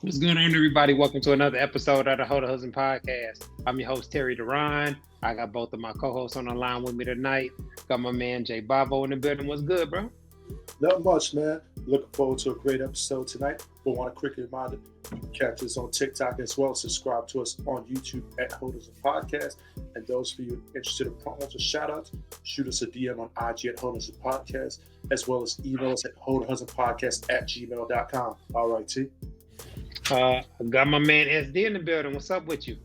What's going on, everybody? Welcome to another episode of the Hold the Husband Podcast. I'm your host, Terry Duran. I got both of my co-hosts on the line with me tonight. Got my man, Jay Bavo, in the building. What's good, bro? Not much, man. Looking forward to a great episode tonight. But want to quickly remind you, you can catch us on TikTok as well. Subscribe to us on YouTube at Hold the Husband Podcast. And those of you interested in promos or shout-outs, shoot us a DM on IG at Hold the Husband Podcast, as well as email us at hoetohusbandpodcast@gmail.com. All right, T. I got my man SD in the building. What's up with you?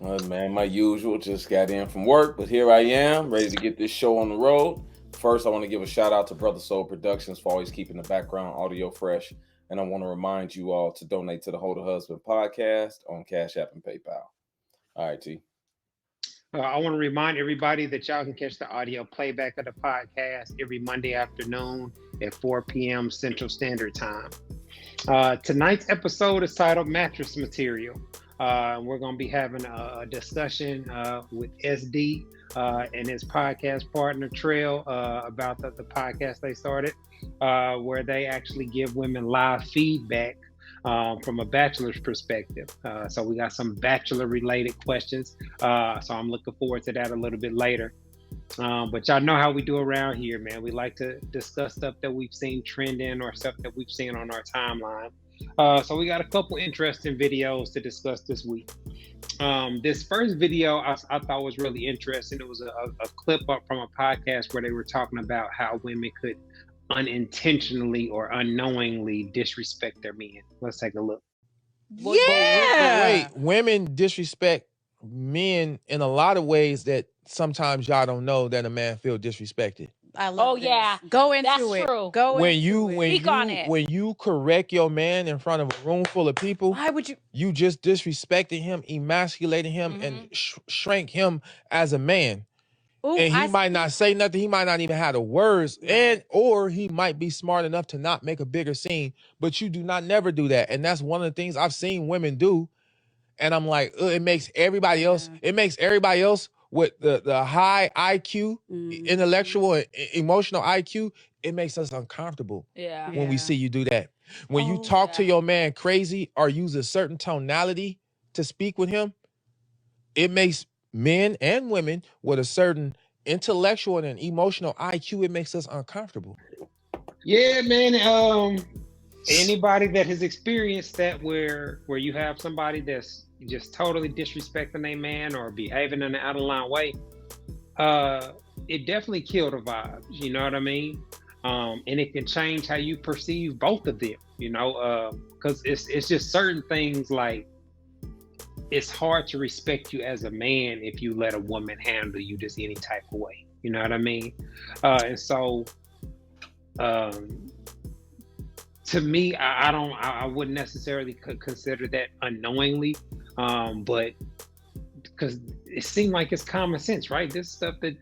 Well, man, my usual. Just got in from work, but here I am, ready to get this show on the road. First, I want to give a shout out to Brother Soul Productions for always keeping the background audio fresh. And I want to remind you all to donate to the Hold the Husband Podcast on Cash App and PayPal. All right, T. I want to remind everybody that y'all can catch the audio playback of the podcast every Monday afternoon at 4 p.m. Central Standard Time. Tonight's episode is titled Mattress Material. We're going to be having a discussion with SD and his podcast partner, Trell, about the podcast they started, where they actually give women live feedback from a bachelor's perspective. So we got some bachelor-related questions. So I'm looking forward to that a little bit later. But y'all know how we do around here, man. We like to discuss stuff that we've seen trending or stuff that we've seen on our timeline. So we got a couple interesting videos to discuss this week. This first video I thought was really interesting. It was a clip up from a podcast where they were talking about how women could unintentionally or unknowingly disrespect their men. Let's take a look. Wait, women disrespect men in a lot of ways that sometimes y'all don't know that a man feel disrespected. I love this. Yeah. Go into That's it. true. Go When into it. Speak on it. when you correct your man in front of a room full of people, Why would you? you just disrespected him, emasculated him, and shrank him as a man. Ooh, And he might not say nothing. He might not even have the words, or he might be smart enough to not make a bigger scene. But you do not never do that, and that's one of the things I've seen women do. And I'm like, it makes everybody else. It makes everybody else with the high IQ, intellectual and emotional IQ. It makes us uncomfortable Yeah. when we see you do that. When you talk to your man crazy or use a certain tonality to speak with him, it makes men and women with a certain intellectual and emotional IQ, it makes us uncomfortable. Yeah, man. Anybody that has experienced that where you have somebody that's just totally disrespecting a man or behaving in an out of line way, it definitely killed the vibes. You know what I mean? And it can change how you perceive both of them. You know, because it's just certain things like it's hard to respect you as a man if you let a woman handle you just any type of way. You know what I mean? And so. To me, I wouldn't necessarily consider that unknowingly, but because it seemed like it's common sense, right? This stuff that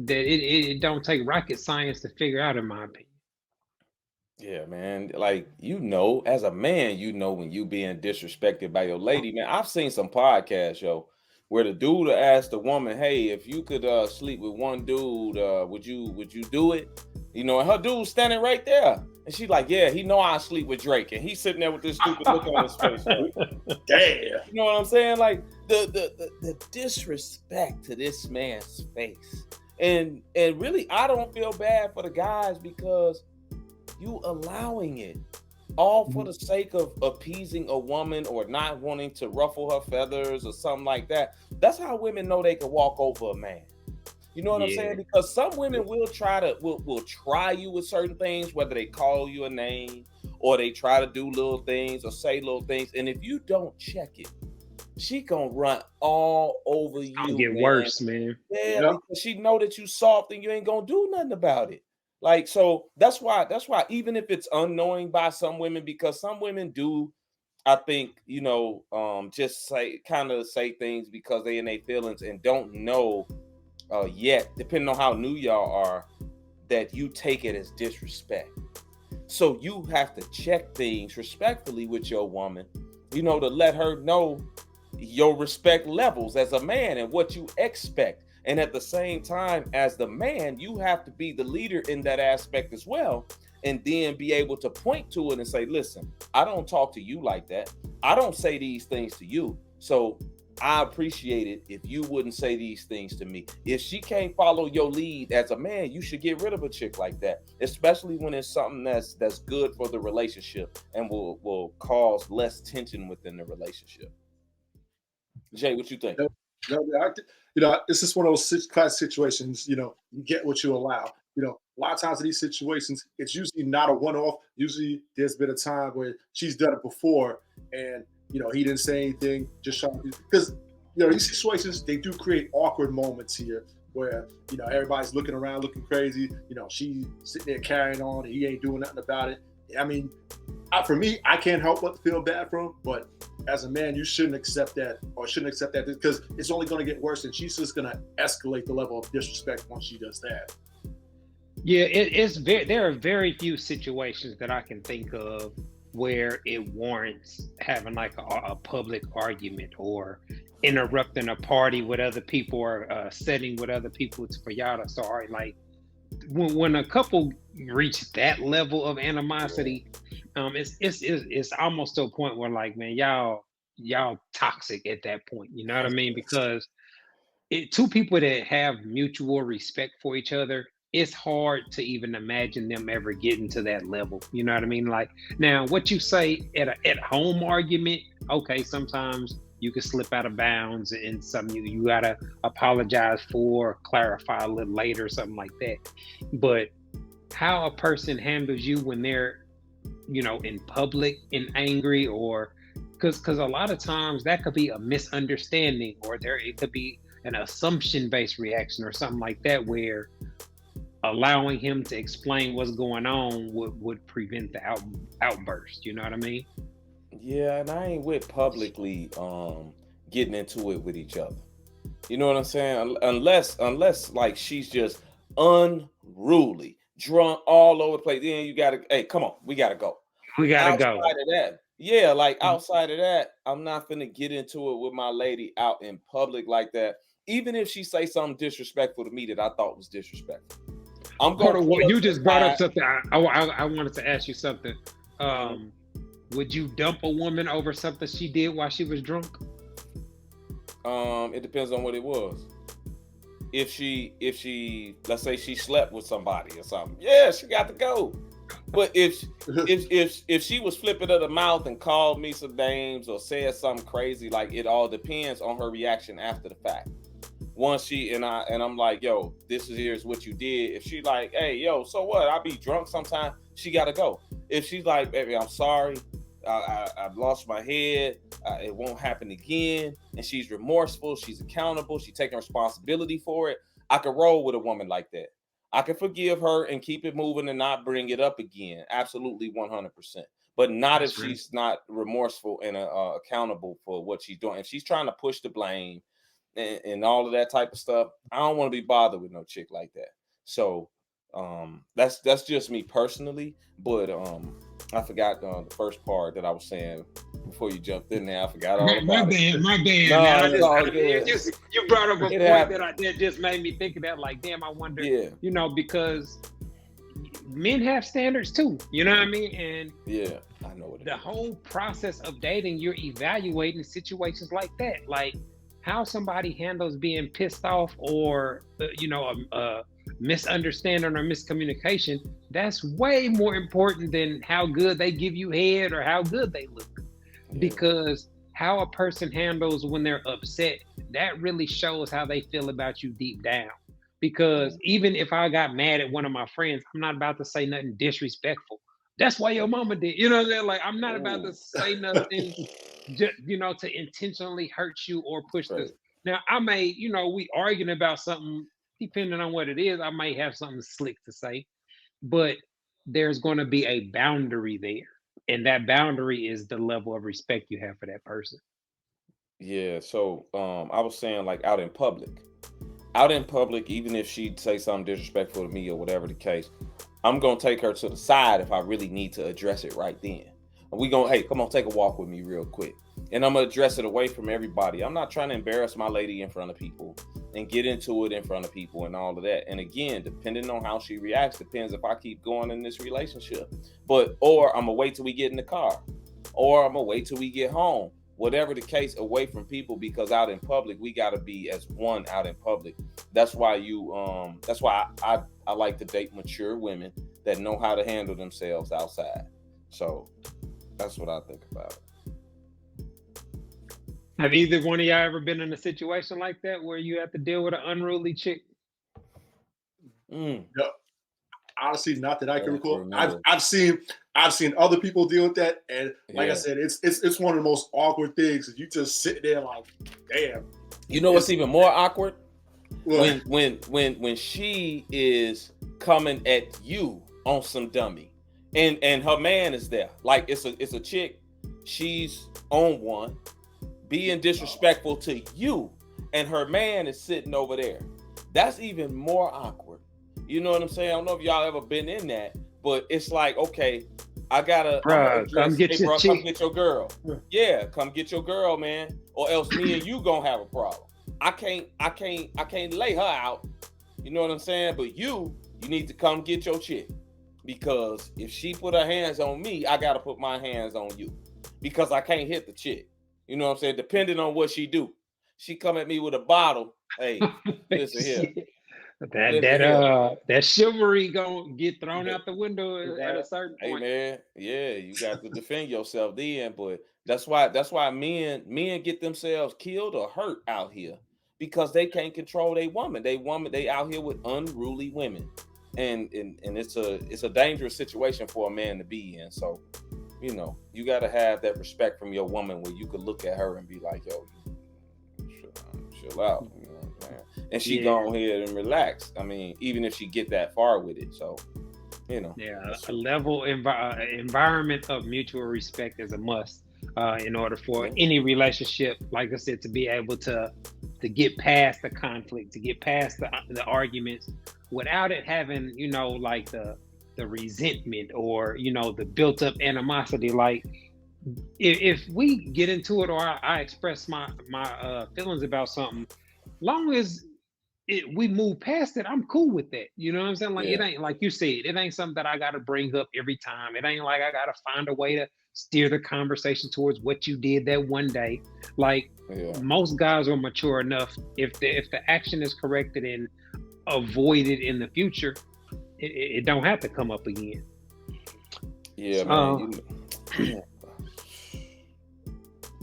it don't take rocket science to figure out, in my opinion. Yeah, man. Like, as a man, when you being disrespected by your lady, man. I've seen some podcasts, where the dude will ask the woman, "Hey, if you could sleep with one dude, would you do it?" You know, and her dude's standing right there. And she's like, "Yeah, he know I sleep with Drake." And he's sitting there with this stupid look on his face. Like, damn. You know what I'm saying? Like the disrespect to this man's face. And really, I don't feel bad for the guys because you allowing it. All for the sake of appeasing a woman or not wanting to ruffle her feathers or something like that. That's how women know they can walk over a man. You know what I'm saying? Because some women will try you with certain things, whether they call you a name or they try to do little things or say little things. And if you don't check it, she gonna run all over you. It'll get worse, man. Yeah, because she know that you soft and you ain't gonna do nothing about it. Like, so that's why even if it's unknowing by some women, because some women do, I think, just say things because they in their feelings and don't know yet, depending on how new y'all are, that you take it as disrespect. So you have to check things respectfully with your woman, to let her know your respect levels as a man and what you expect. And at the same time, as the man, you have to be the leader in that aspect as well. and then be able to point to it and say, listen, I don't talk to you like that. I don't say these things to you. So I appreciate it if you wouldn't say these things to me. If she can't follow your lead as a man, you should get rid of a chick like that, especially when it's something that's good for the relationship and will cause less tension within the relationship. Jay, what you think? It's just one of those class situations. You get what you allow. A lot of times in these situations, it's usually not a one-off. Usually, there's been a time where she's done it before, and he didn't say anything. Just trying to, because these situations, they do create awkward moments here where everybody's looking around, looking crazy. She's sitting there carrying on, and he ain't doing nothing about it. I mean, for me, I can't help but feel bad for him, but as a man, you shouldn't accept that because it's only going to get worse, and she's just going to escalate the level of disrespect once she does that. Yeah, there are very few situations that I can think of where it warrants having like a public argument or interrupting a party with other people or setting with other people for y'all to start. Like when a couple reach that level of animosity, it's almost to a point where like, man, y'all toxic at that point. You know what I mean? Because two people that have mutual respect for each other, it's hard to even imagine them ever getting to that level. You know what I mean? Like now, what you say at home argument, okay, sometimes you can slip out of bounds and something you gotta apologize for, clarify a little later, something like that. But how a person handles you when they're, in public and angry, or because a lot of times that could be a misunderstanding, or it could be an assumption-based reaction or something like that, where allowing him to explain what's going on would prevent the outburst. You know what I mean? Yeah, and I ain't with publicly getting into it with each other. You know what I'm saying? Unless like she's just unruly, drunk all over the place. Then you gotta, hey, come on, we gotta go. Outside of that, yeah, like outside of that, I'm not gonna get into it with my lady out in public like that. Even if she say something disrespectful to me that I thought was disrespectful. I'm going. You just brought up something. I wanted to ask you something. Would you dump a woman over something she did while she was drunk? It depends on what it was. If she let's say she slept with somebody or something, yeah, she got to go. But if she was flipping of the mouth and called me some names or said something crazy, like it all depends on her reaction after the fact. Once I'm like, yo, here's what you did. If she like, hey, yo, so what? I be drunk sometimes. She gotta go. If she's like, baby, I'm sorry, I've lost my head. It won't happen again. And she's remorseful. She's accountable. She's taking responsibility for it. I could roll with a woman like that. I can forgive her and keep it moving and not bring it up again. Absolutely 100%. But not if she's not remorseful and accountable for what she's doing. If she's trying to push the blame and all of that type of stuff, I don't want to be bothered with no chick like that. So that's just me personally. But I forgot the first part that I was saying before you jumped in there. I forgot all about it. My bad. No, you brought up a point that just made me think of that. Like, damn, I wonder. Yeah. Because men have standards too. You know what I mean? And yeah, I know what it is. The whole process of dating, you're evaluating situations like that. Like how somebody handles being pissed off or a misunderstanding or miscommunication, that's way more important than how good they give you head or how good they look. Yeah. Because how a person handles when they're upset, that really shows how they feel about you deep down. Because even if I got mad at one of my friends, I'm not about to say nothing disrespectful. That's why your mama did. You know what I'm saying? Like, I'm not about to say nothing, to intentionally hurt you or push this. Now, I may, we arguing about something, depending on what it is, I might have something slick to say, but there's going to be a boundary there. And that boundary is the level of respect you have for that person. Yeah. So I was saying, like, out in public, even if she'd say something disrespectful to me or whatever the case, I'm going to take her to the side if I really need to address it right then. Hey, come on, take a walk with me real quick. And I'm gonna address it away from everybody. I'm not trying to embarrass my lady in front of people and get into it in front of people and all of that. And again, depending on how she reacts, depends if I keep going in this relationship. Or I'm gonna wait till we get in the car, or I'm gonna wait till we get home. Whatever the case, away from people, because out in public, we gotta be as one out in public. That's why I like to date mature women that know how to handle themselves outside. So that's what I think about it. Have either one of y'all ever been in a situation like that where you have to deal with an unruly chick? No, honestly, not that I can recall. I've seen other people deal with that, and like I said, it's one of the most awkward things. You just sit there like, damn. You know what's even more awkward? When she is coming at you on some dummy, and her man is there. Like it's a chick, she's on one, being disrespectful to you, and her man is sitting over there. That's even more awkward. You know what I'm saying? I don't know if y'all ever been in that, but it's like, okay, I gotta come get your girl. Yeah, come get your girl, man, or else me and you gonna have a problem. I can't lay her out. You know what I'm saying? But you need to come get your chick, because if she put her hands on me, I gotta put my hands on you, because I can't hit the chick. You know what I'm saying? Depending on what she do. She come at me with a bottle. Hey, listen here. That chivalry gonna get thrown out the window at a certain point. Hey man, yeah, you got to defend yourself then. But that's why men get themselves killed or hurt out here, because they can't control their woman. They out here with unruly women, and it's a dangerous situation for a man to be in. So, you know, you got to have that respect from your woman where you could look at her and be like, yo, chill out. You know what I'm saying? And she go ahead and relax. I mean, even if she get that far with it. So, you know. Yeah, a level environment of mutual respect is a must in order for any relationship, like I said, to be able to get past the conflict, to get past the arguments without it having, you know, like the resentment or, you know, the built up animosity. Like if we get into it, or I express my feelings about something, long as we move past it, I'm cool with that. You know what I'm saying? Like it ain't, like you said, it ain't something that I got to bring up every time. It ain't like I got to find a way to steer the conversation towards what you did that one day. Like most guys are mature enough. If the action is corrected and avoided in the future, it don't have to come up again. Yeah, man.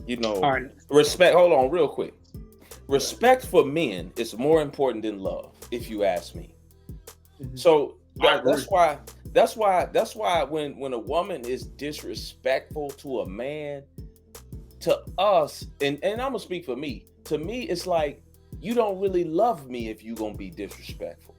You know, respect. Hold on, real quick. Respect for men is more important than love, if you ask me. Mm-hmm. So that's why when a woman is disrespectful to a man, to us, and I'm gonna speak for me. To me, it's like you don't really love me if you gonna be disrespectful.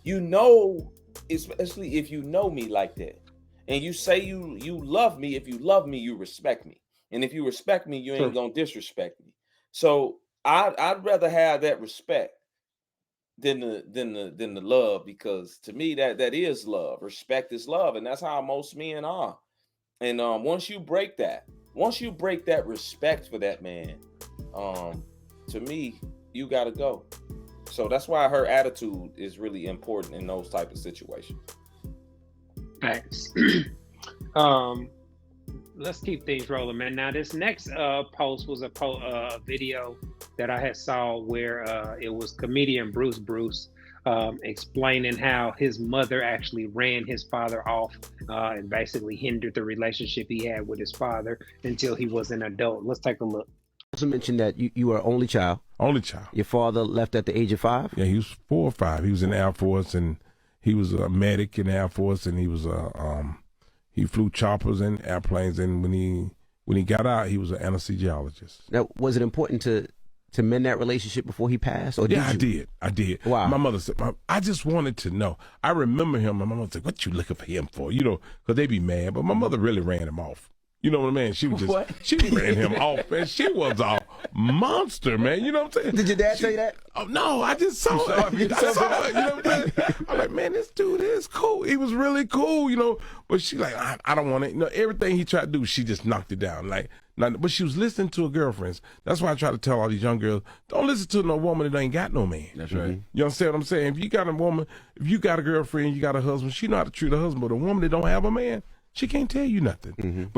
You know, especially if you know me like that, and you say you love me. If you love me, you respect me, and if you respect me, you ain't gonna disrespect me. So I'd rather have that respect than the love, because to me that is love. Respect is love, and that's how most men are. And once you break that respect for that man, to me, you gotta go. So that's why her attitude is really important in those type of situations. Thanks. Let's keep things rolling, man. Now, this next post was a video that I had saw where it was comedian Bruce explaining how his mother actually ran his father off and basically hindered the relationship he had with his father until he was an adult. Let's take a look. Also mentioned that you were only child. Only child. Your father left at the age of 5? Yeah, he was 4 or 5. He was in the Air Force, and he was a medic in the Air Force, and he was he flew choppers and airplanes, and when he got out, he was an anesthesiologist. Now, was it important to mend that relationship before he passed? Or I did. Wow. My mother said, I just wanted to know. I remember him, and my mother said, what you looking for him for? You know, because they be mad, but my mother really ran him off. You know what I mean? She ran him off, man. She was a monster, man. You know what I'm saying? Did your dad tell you that? Oh, no, I just saw it. I saw it. You know what I'm saying? I'm like, man, this dude is cool. He was really cool, you know. But she like, I don't want it. You know, everything he tried to do, she just knocked it down. Like, but she was listening to her girlfriends. That's why I try to tell all these young girls, don't listen to no woman that ain't got no man. That's right. You understand what I'm saying? If you got a woman, if you got a girlfriend, you got a husband, she know how to treat her husband. But a woman that don't have a man, she can't tell you nothing.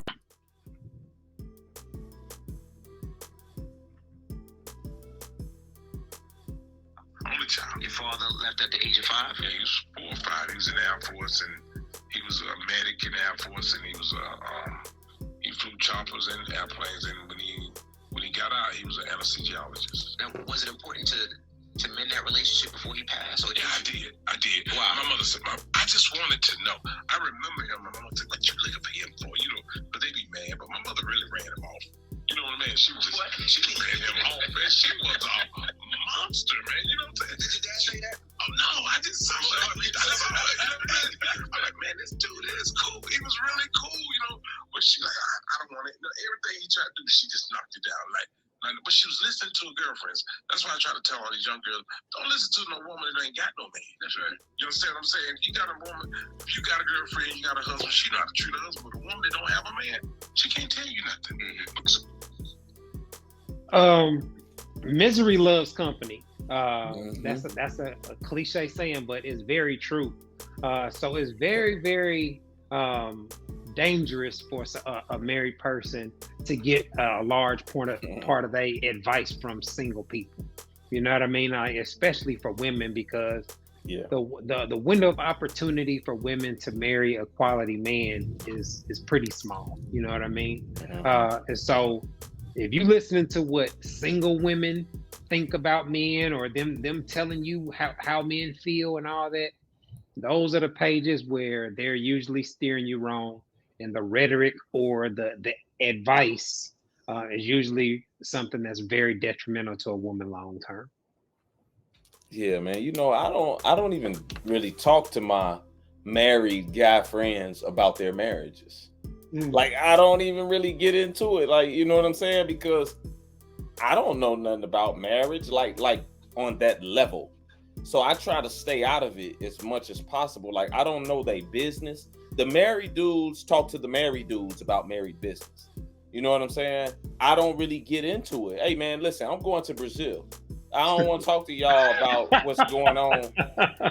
Only child. Your father left at the age of 5? Yeah, he was 4 or 5. He was in the Air Force, and he was a medic in the Air Force, and he was he flew choppers and airplanes. And when he got out, he was an anesthesiologist. Now, was it important to mend that relationship before he passed? Or Yeah, I did. Wow. My mother said, I just wanted to know. I remember him. My mama said, what you looking for him for? You know, but they be mad. But my mother really ran him off. You know what I mean? She was she ran him off, man. She was a monster, man. You know what I'm saying? Did your dad say that? Oh no, I didn't say that. I'm like, man, this dude is cool. He was really cool, you know. But she like, I don't want it. You know, everything he tried to do, she just knocked it down. But she was listening to her girlfriends. That's why I try to tell all these young girls, don't listen to no woman that ain't got no man. That's right. You understand what I'm saying? If you got a woman, if you got a girlfriend, you got a husband, she know how to treat her husband. But a woman that don't have a man, she can't tell you nothing. Misery loves company. That's a cliche saying, but it's very true. So it's very, very dangerous for a married person to get a large part of their advice from single people. You know what I mean? Especially for women, because the window of opportunity for women to marry a quality man is pretty small. You know what I mean? And so if you listening to what single women think about men, or them telling you how men feel and all that, those are the pages where they're usually steering you wrong, and the rhetoric or the advice is usually something that's very detrimental to a woman long term. Yeah, man. You know, I don't even really talk to my married guy friends about their marriages. Like, I don't even really get into it. Like, you know what I'm saying? Because I don't know nothing about marriage, like on that level. So I try to stay out of it as much as possible. Like, I don't know their business. The married dudes talk to the married dudes about married business. You know what I'm saying? I don't really get into it. Hey, man, listen, I'm going to Brazil. I don't want to talk to y'all about what's going on.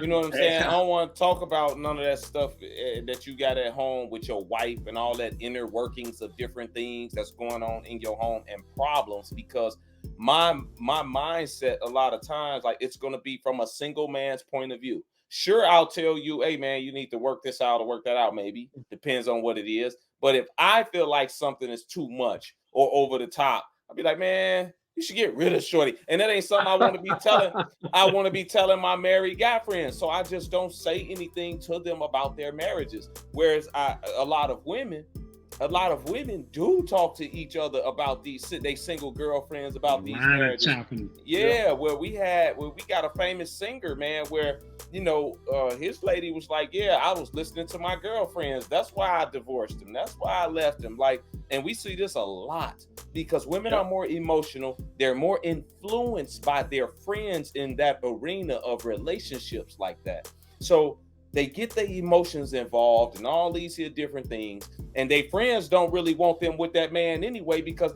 You know what I'm saying? I don't want to talk about none of that stuff that you got at home with your wife and all that inner workings of different things that's going on in your home and problems, because my mindset a lot of times, like, it's going to be from a single man's point of view. Sure, I'll tell you, hey, man, you need to work this out or work that out, maybe. Depends on what it is. But if I feel like something is too much or over the top, I'll be like, man, you should get rid of shorty. And that ain't something I want to be telling. I want to be telling my married guy friends. So I just don't say anything to them about their marriages. Whereas a lot of women do talk to each other about they single girlfriends about these marriages. Yeah, where we got a famous singer, man, where, you know, his lady was like, yeah, I was listening to my girlfriends. That's why I divorced him. That's why I left him. Like, and we see this a lot because women are more emotional. They're more influenced by their friends in that arena of relationships like that. So they get their emotions involved and all these here different things, and their friends don't really want them with that man anyway because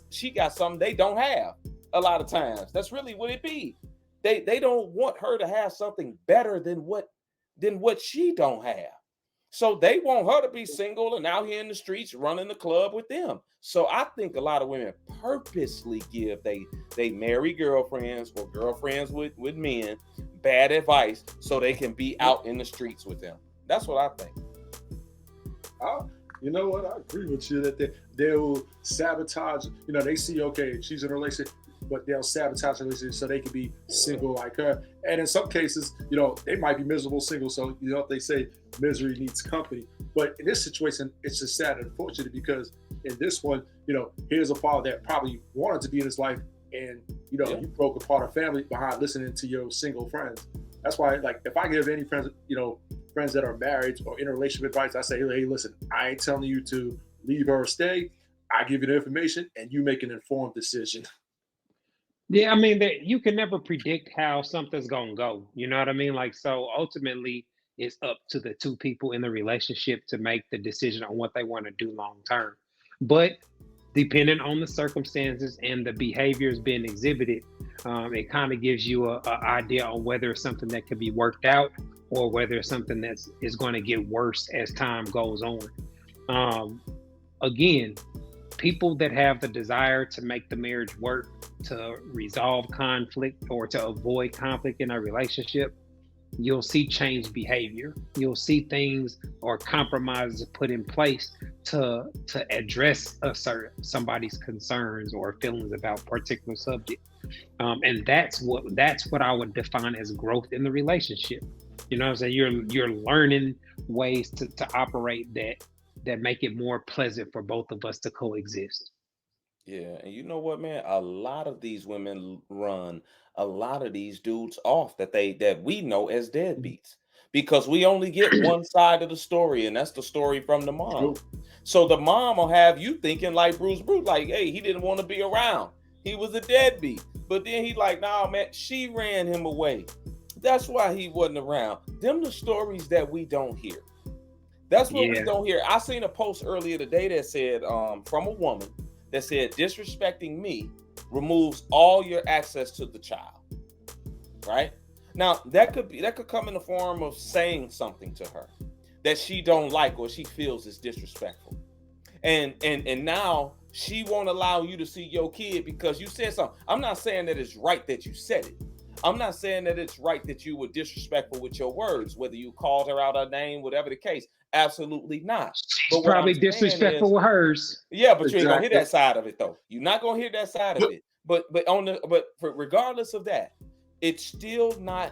she got something they don't have. A lot of times, that's really what it be. They don't want her to have something better than what she don't have. So they want her to be single and out here in the streets running the club with them. So I think a lot of women purposely give they married girlfriends or girlfriends with men bad advice so they can be out in the streets with them. That's what I think. You know what? I agree with you that they'll sabotage. You know, they see, okay, she's in a relationship, but they'll sabotage the relationship so they can be single like her. And in some cases, you know, they might be miserable single. So, you know, they say misery needs company. But in this situation, it's just sad and unfortunate because in this one, you know, here's a father that probably wanted to be in his life, and, you know, you broke apart a family behind listening to your single friends. That's why, like, if I give any friends, you know, friends that are married or in a relationship advice, I say, hey, listen, I ain't telling you to leave her or stay. I give you the information and you make an informed decision. Yeah, I mean, you can never predict how something's gonna go. You know what I mean? Like, so ultimately, it's up to the two people in the relationship to make the decision on what they want to do long term. But depending on the circumstances and the behaviors being exhibited, it kind of gives you a idea on whether it's something that could be worked out or whether it's something that's is going to get worse as time goes on. Um, Again, people that have the desire to make the marriage work, to resolve conflict or to avoid conflict in a relationship, you'll see changed behavior. You'll see things or compromises put in place to address somebody's concerns or feelings about a particular subject. And that's what I would define as growth in the relationship. You know what I'm saying? You're learning ways to operate that make it more pleasant for both of us to coexist. Yeah, and you know what, man? A lot of these women run a lot of these dudes off that we know as deadbeats because we only get one side of the story, and that's the story from the mom. True. So the mom will have you thinking like Bruce Bruce, like, hey, he didn't want to be around. He was a deadbeat. But then he like, nah, man, she ran him away. That's why he wasn't around. Them the stories that we don't hear. That's what we Yeah. don't hear. I seen a post earlier today that said, from a woman that said, disrespecting me removes all your access to the child. Right? Now that could come in the form of saying something to her that she don't like or she feels is disrespectful. And now she won't allow you to see your kid because you said something. I'm not saying that it's right that you said it. I'm not saying that it's right that you were disrespectful with your words, whether you called her out her name, whatever the case. Absolutely not. She's But what probably I'm saying disrespectful is, with hers. yeah, but you ain't gonna hear Exactly. that side of it though. You're not gonna hear that side of it. But regardless of that, it's still not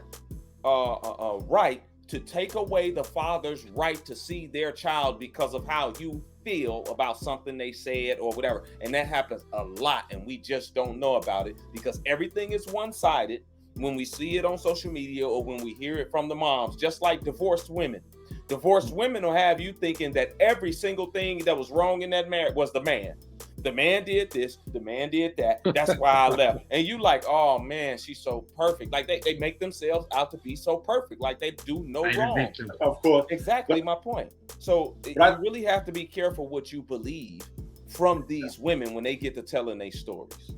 right to take away the father's right to see their child because of how you feel about something they said or whatever. And that happens a lot, and we just don't know about it because everything is one-sided when we see it on social media or when we hear it from the moms, just like divorced women. Divorced women will have you thinking that every single thing that was wrong in that marriage was the man. The man did this, the man did that. That's why I left. And you like, oh man, she's so perfect. Like they make themselves out to be so perfect. Like they do no wrong. Of course. Exactly my point. So you really have to be careful what you believe from these women when they get to telling their stories.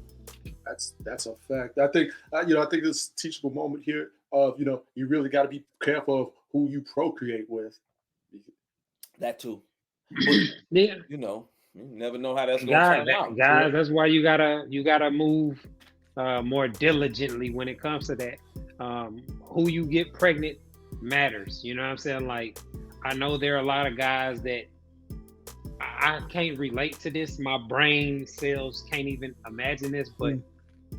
That's a fact. I think I think this teachable moment here of you really got to be careful of who you procreate with. That too. But, Yeah. you never know how that's gonna turn out. Guys, that's why you gotta move more diligently when it comes to that. Who you get pregnant matters. You know what I'm saying? Like, I know there are a lot of guys that I can't relate to this. My brain cells can't even imagine this, but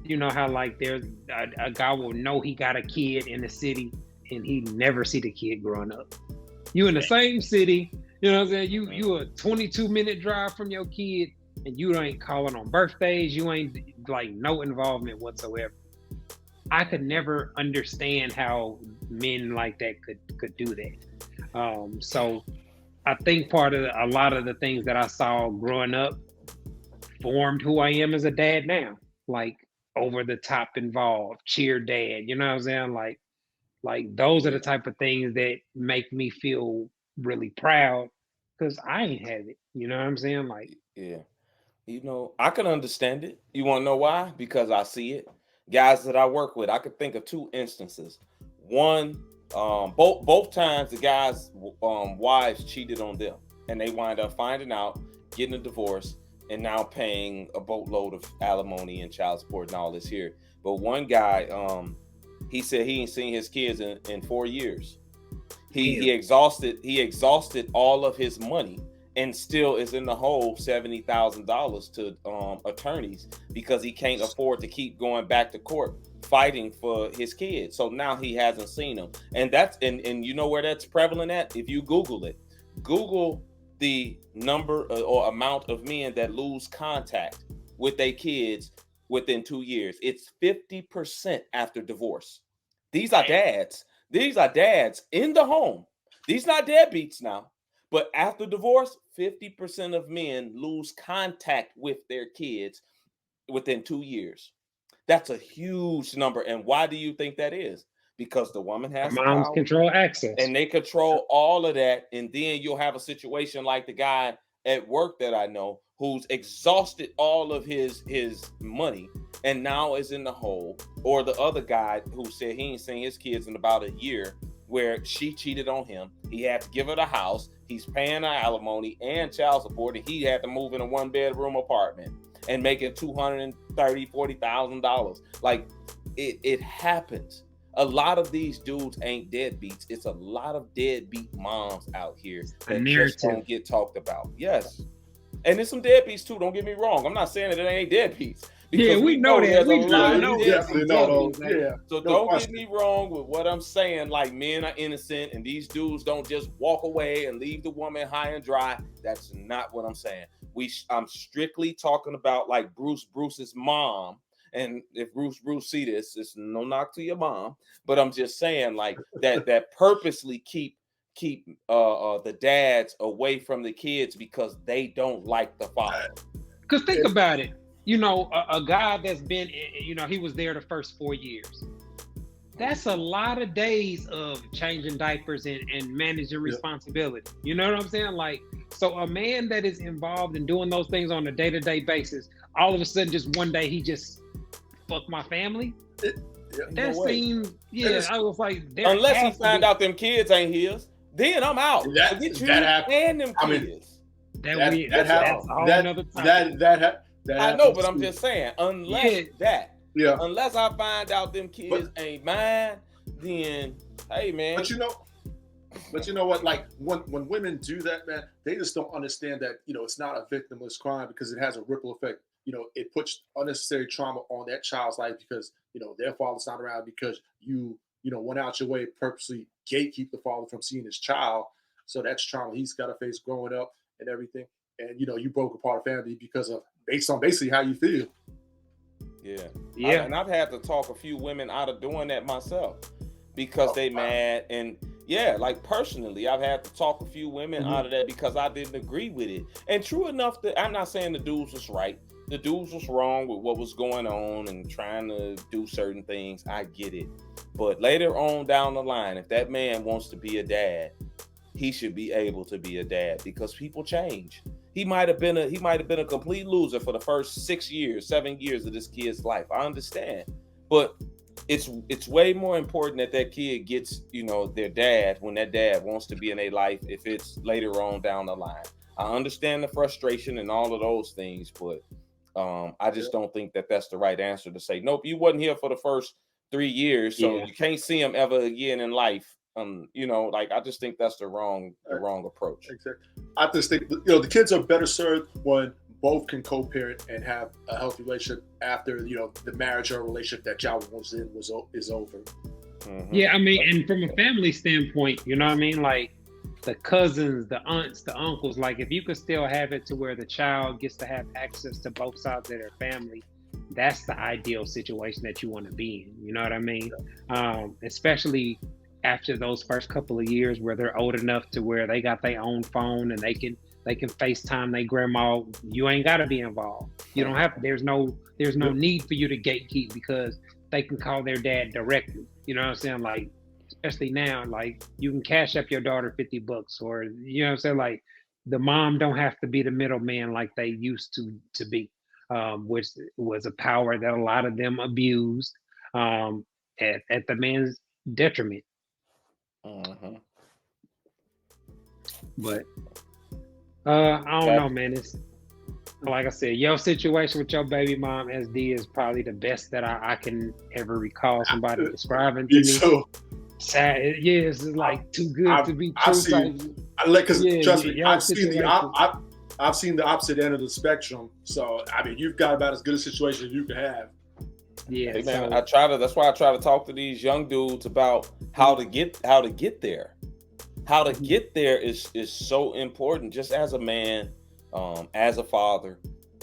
you know how like there's a guy will know he got a kid in the city and he never see the kid growing up. You in the same city, you know what I'm saying? You a 22-minute drive from your kid and you ain't calling on birthdays, you ain't like no involvement whatsoever. I could never understand how men like that could do that. So I think a lot of the things that I saw growing up formed who I am as a dad now. Like over the top involved, cheer dad, you know what I'm saying? Like those are the type of things that make me feel really proud because I ain't had it. You know what I'm saying? Like, Yeah. I can understand it. You want to know why? Because I see it. Guys that I work with, I could think of two instances. One, both times the guys' wives cheated on them, and they wind up finding out, getting a divorce, and now paying a boatload of alimony and child support and all this here. But one guy, he said he ain't seen his kids in 4 years. He exhausted all of his money and still is in the hole $70,000 to attorneys because he can't afford to keep going back to court fighting for his kids. So now he hasn't seen them. And that's and you know where that's prevalent at? If you Google it, Google the number or amount of men that lose contact with their kids within 2 years. It's 50% after divorce. These are dads. These are dads in the home. These not deadbeats now. But after divorce, 50% of men lose contact with their kids within 2 years. That's a huge number. And why do you think that is? because the woman has the Moms power control access. and they control all of that. And then you'll have a situation like the guy at work that I know who's exhausted all of his money and now is in the hole, or the other guy who said he ain't seen his kids in about a year, where she cheated on him. He had to give her the house. He's paying her alimony and child support, and he had to move in a 1-bedroom apartment and making $230,000-$240,000. Like it happens. A lot of these dudes ain't deadbeats. It's a lot of deadbeat moms out here that just don't get talked about. Yes. And there's some deadbeats too. Don't get me wrong. I'm not saying that it ain't deadbeats. Yeah, we know that. We definitely know. So don't get me wrong with what I'm saying. Like, men are innocent and these dudes don't just walk away and leave the woman high and dry. That's not what I'm saying. I'm strictly talking about like Bruce's mom. And if Bruce see this, it's no knock to your mom, but I'm just saying like that purposely keep the dads away from the kids because they don't like the father. Because think about it, you know, a guy that's been, you know, he was there the first 4 years. That's a lot of days of changing diapers and managing responsibility. You know what I'm saying? Like, so a man that is involved in doing those things on a day-to-day basis, all of a sudden, just one day, he just fuck my family. That seems, I was like, unless he find out them kids ain't his, then I'm out. That and them kids. That happens. I know, but I'm just saying, unless unless I find out them kids ain't mine, then hey man. But you know what? Like when women do that, man, they just don't understand that, you know, it's not a victimless crime because it has a ripple effect. You know, it puts unnecessary trauma on that child's life because, you know, their father's not around because you went out your way to purposely gatekeep the father from seeing his child. So that's trauma he's got to face growing up and everything. And, you know, you broke apart a family because of based on basically how you feel. Yeah. And I've had to talk a few women out of doing that myself because they mad. And yeah, like personally, I've had to talk a few women out of that because I didn't agree with it. And true enough, I'm not saying the dudes was right. The dudes was wrong with what was going on and trying to do certain things. I get it. But later on down the line, if that man wants to be a dad, he should be able to be a dad because people change. He might have been a complete loser for the first 7 years of this kid's life. I understand. But it's way more important that kid gets, you know, their dad when that dad wants to be in their life if it's later on down the line. I understand the frustration and all of those things, but I just don't think that that's the right answer to say, nope, you wasn't here for the first 3 years, so you can't see him ever again in life. You know, like I just think that's the wrong approach. Exactly. I just think, you know, the kids are better served when both can co-parent and have a healthy relationship after, you know, the marriage or relationship that y'all was in is over. Yeah, I mean, and from a family standpoint, you know what I mean? Like the cousins, the aunts, the uncles, like if you could still have it to where the child gets to have access to both sides of their family, that's the ideal situation that you want to be in. You know what I mean? Especially after those first couple of years where they're old enough to where they got their own phone and they can FaceTime their grandma. You ain't got to be involved. You don't have to. There's no need for you to gatekeep because they can call their dad directly. You know what I'm saying? Like, especially now, like you can cash up your daughter $50 or, you know what I'm saying? Like the mom don't have to be the middleman like they used to be, which was a power that a lot of them abused at the man's detriment. But I don't know, man. It's like I said, your situation with your baby mom, SD, is probably the best that I can ever recall somebody describing to me. So sad. It's like too good to be true. Trust me, I've seen the opposite end of the spectrum. So I mean, you've got about as good a situation as you can have. Yeah, hey, man, that's why I try to talk to these young dudes about how to get there. How to get there is so important. Just as a man, as a father,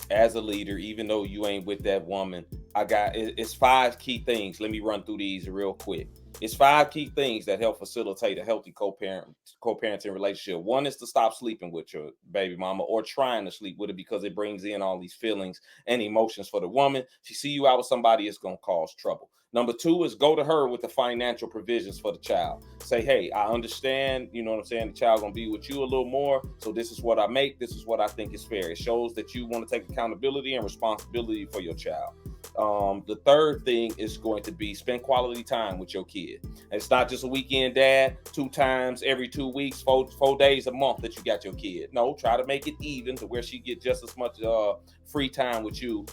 as a leader, even though you ain't with that woman, it's 5 key things. Let me run through these real quick. It's 5 key things that help facilitate a healthy co-parenting relationship. One is to stop sleeping with your baby mama or trying to sleep with her, because it brings in all these feelings and emotions for the woman. She see you out with somebody, it's going to cause trouble. Number 2 is go to her with the financial provisions for the child. Say, hey, I understand, you know what I'm saying, the child gonna be with you a little more, so this is what I make, this is what I think is fair. It shows that you want to take accountability and responsibility for your child. The third thing is going to be spend quality time with your kid. And it's not just a weekend dad, 2 times every 2 weeks, 4 days a month that you got your kid. No, try to make it even to where she get just as much free time with you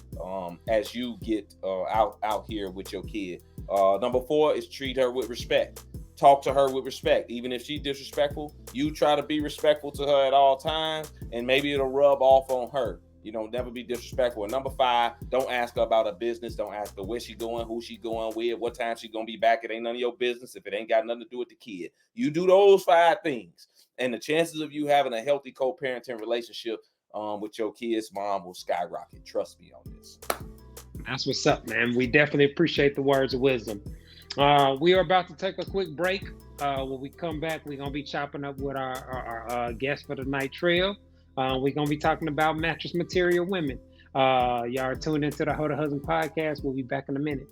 as you get out here with your kid. Number 4 is treat her with respect. Talk to her with respect. Even if she's disrespectful, you try to be respectful to her at all times, and maybe it'll rub off on her. You know, never be disrespectful. And number 5, don't ask her about her business. Don't ask her where she going, who she going with, what time she gonna be back. It ain't none of your business if it ain't got nothing to do with the kid. You do those 5 things, and the chances of you having a healthy co-parenting relationship with your kid's mom will skyrocket. Trust me on this. That's what's up, man. We definitely appreciate the words of wisdom. We are about to take a quick break. When we come back, we're going to be chopping up with our guest for the night, Trell. We're going to be talking about mattress material women. Y'all are tuned into the Ho to Husband podcast. We'll be back in a minute.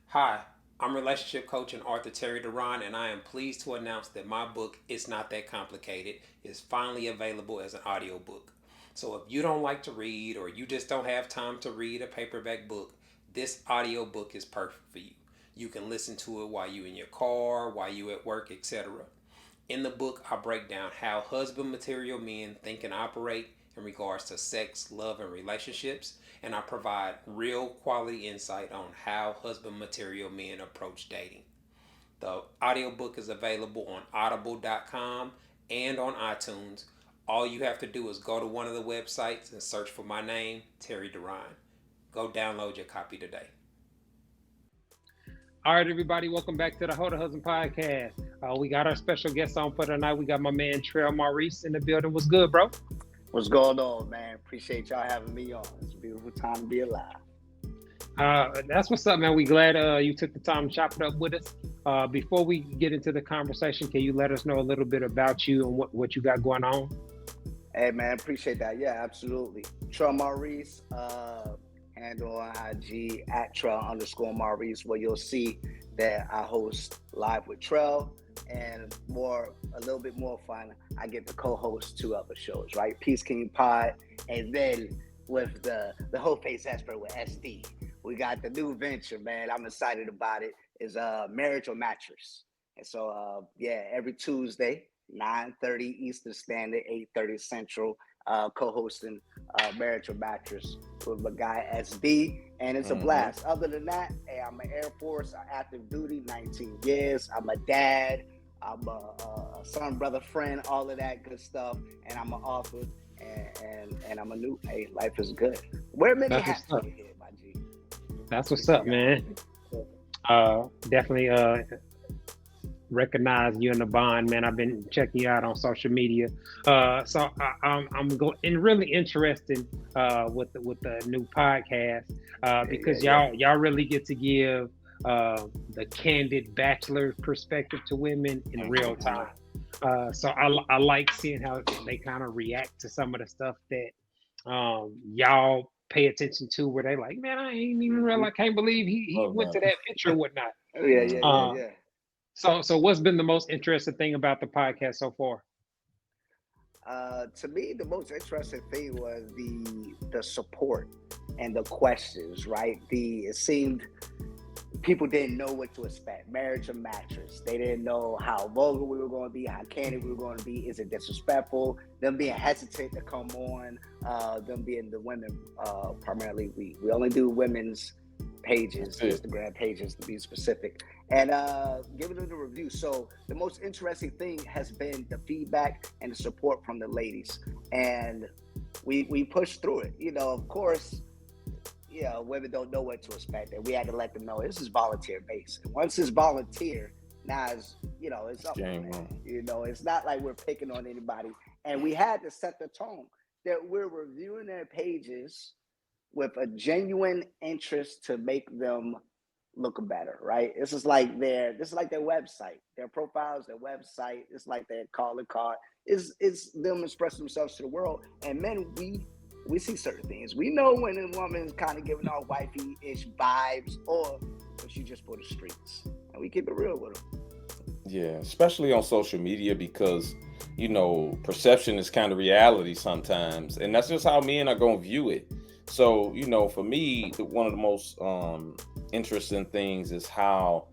Hi, I'm relationship coach and author Terry Duran, and I am pleased to announce that my book, It's Not That Complicated, is finally available as an audiobook. So if you don't like to read, or you just don't have time to read a paperback book, this audiobook is perfect for you. You can listen to it while you're in your car, while you're at work, etc. In the book, I break down how husband material men think and operate in regards to sex, love, and relationships, and I provide real quality insight on how husband material men approach dating. The audiobook is available on audible.com and on iTunes. All you have to do is go to one of the websites and search for my name, Terry Duran. Go download your copy today. All right, everybody, welcome back to the Ho to Husband podcast. We got our special guest on for tonight. We got my man Trell Maurice in the building. What's good, bro? What's going on, man? Appreciate y'all having me on. It's a beautiful time to be alive. That's what's up, man. We glad you took the time to chop it up with us. Before we get into the conversation, can you let us know a little bit about you and what you got going on? Hey, man, appreciate that. Yeah, absolutely. Trell Maurice, handle on IG at Trell_Maurice, where you'll see that I host Live with Trell, and a little bit more fun, I get to co-host 2 other shows, right? Peace King Pod, and then with the whole face expert with SD. We got the new venture, man. I'm excited about it. Is Marriage or Mattress. And so every Tuesday, 9:30 Eastern Standard, 8:30 Central, co-hosting Marriage or Mattress with my guy SD, and it's a blast. Other than that, hey, I'm an Air Force, active duty, 19 years. I'm a dad. I'm a son, brother, friend, all of that good stuff. And I'm an author, and I'm a new. Hey, life is good. Wear many hats over here, my G. That's what's up, man. Definitely recognize you in the bond, man. I've been checking you out on social media. So I'm going really interested with the new podcast because y'all really get to give the candid bachelor perspective to women in real time. So I like seeing how they kind of react to some of the stuff that y'all pay attention to, where they like, man, I ain't even real. I can't believe he went to that picture or whatnot. Yeah. So what's been the most interesting thing about the podcast so far? To me, the most interesting thing was the support and the questions, right? It seemed people didn't know what to expect. Marriage or Mattress. They didn't know how vulgar we were going to be, how candid we were going to be. Is it disrespectful? Them being hesitant to come on, them being the women, primarily. We only do women's pages, Instagram pages to be specific, and giving them the review. So the most interesting thing has been the feedback and the support from the ladies, and we pushed through it. You know, of course, women don't know what to expect, and we had to let them know this is volunteer based. And once it's volunteer, now it's up to them. It's not like we're picking on anybody, and we had to set the tone that we're reviewing their pages with a genuine interest to make them look better, right? This is like their website, their profiles, their website. It's like their calling card. It's them expressing themselves to the world. And men, we see certain things. We know when a woman is kind of giving off wifey-ish vibes, or when she just for the streets. And we keep it real with them. Yeah, especially on social media, because perception is kind of reality sometimes, and that's just how men are going to view it. So for me, one of the most interesting things is how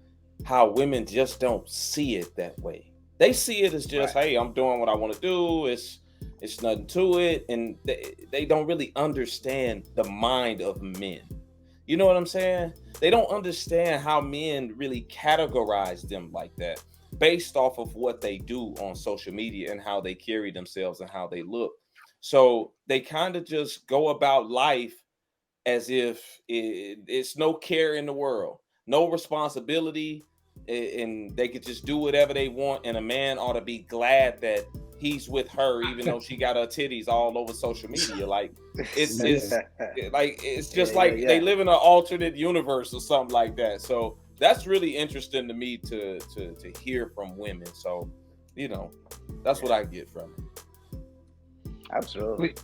women just don't see it that way. They see it as just, hey, I'm doing what I want to do. It's nothing to it, and they don't really understand the mind of men. You know what I'm saying? They don't understand how men really categorize them like that, based off of what they do on social media and how they carry themselves and how they look. So they kind of just go about life as if it's no care in the world, no responsibility, and they could just do whatever they want. And a man ought to be glad that he's with her, even though she got her titties all over social media. Like it's just like they live in an alternate universe or something like that. So that's really interesting to me to hear from women. So, that's what I get from it. Absolutely.